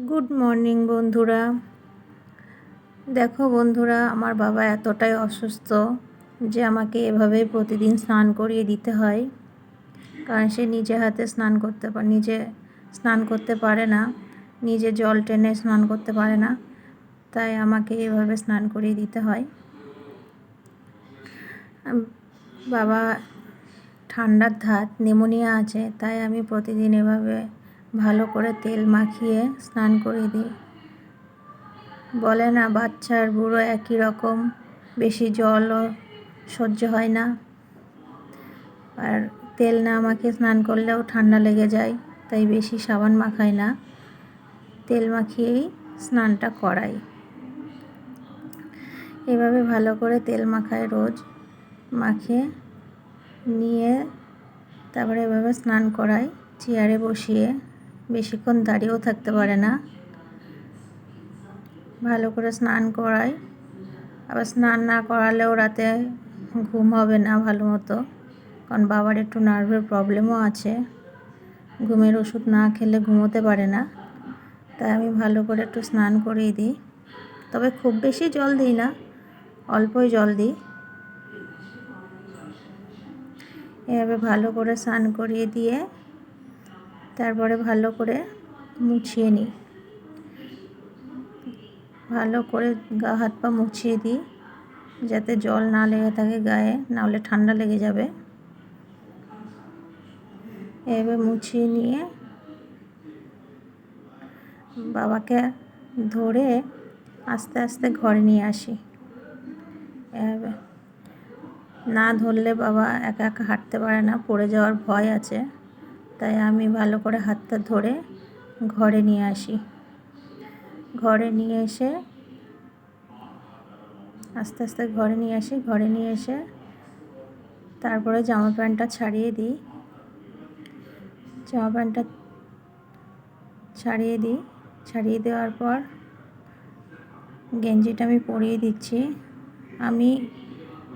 Good morning বন্ধুরা। দেখো বন্ধুরা, আমার বাবা এতটাই অসুস্থ যে আমাকে এভাবেই প্রতিদিন স্নান করিয়ে দিতে হয়। কারণ সে নিজে স্নান করতে পারে না, নিজে জল টেনে স্নান করতে পারে না, তাই আমাকে এভাবে স্নান করিয়ে দিতে হয়। বাবা ঠান্ডার ধাত, নিউমোনিয়া আছে, তাই আমি প্রতিদিন এভাবে ভালো করে তেল মাখিয়ে স্নান করিয়ে দিই। বলে না, বাচ্চা আর বুড়ো একই রকম, বেশি জলও সহ্য হয় না। আর তেল না মাখিয়ে স্নান করলেও ঠান্ডা লেগে যায়, তাই বেশি সাবান মাখাই না, তেল মাখিয়েই স্নানটা করাই। এভাবে ভালো করে তেল মাখায়, রোজ মাখিয়ে নিয়ে তারপরে এভাবে স্নান করাই। চেয়ারে বসিয়ে, বেশিক্ষণ দাঁড়িয়েও থাকতে পারে না, ভালো করে স্নান করাই। আবার স্নান না করালেও রাতে ঘুম হবে না ভালো মতো, কারণ বাবার একটু নার্ভের প্রবলেমও আছে, ঘুমের ওষুধ না খেলে ঘুমোতে পারে না। তাই আমি ভালো করে একটু স্নান করিয়ে দিই, তবে খুব বেশি জল দিই না, অল্পই জল দিই। এভাবে ভালো করে স্নান করিয়ে দিয়ে তারপরে ভালো করে মুছিয়ে নিই, ভালো করে গা হাত পা মুছিয়ে দিই, যাতে জল না লেগে থাকে গায়ে, নাহলে ঠান্ডা লেগে যাবে। এভাবে মুছিয়ে নিয়ে বাবাকে ধরে আস্তে আস্তে ঘরে নিয়ে আসি। এভাবে না ধরলে বাবা একা একা হাঁটতে পারে না, পড়ে যাওয়ার ভয় আছে, তাই আমি ভালো করে হাতটা ধরে ঘরে নিয়ে আসি। ঘরে নিয়ে এসে আস্তে আস্তে ঘরে নিয়ে এসে তারপরে জামা প্যান্টটা ছাড়িয়ে দিই। ছাড়িয়ে দেওয়ার পর গেঞ্জিটা আমি পরিয়ে দিচ্ছি। আমি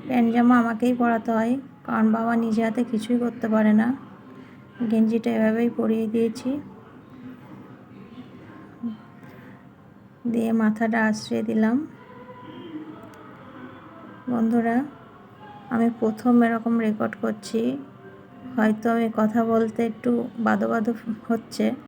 প্যান্ট জামা আমাকেই পরাতে হয়, কারণ বাবা নিজে হাতে কিছুই করতে পারে না। গেঞ্জিটা এভাবেই পরিয়ে দিয়েছি, দিয়ে মাথাটা আশ্রিয়ে দিলাম। বন্ধুরা, আমি প্রথম এরকম রেকর্ড করছি, হয়তো আমি কথা বলতে একটু বাদো বাদো হচ্ছে।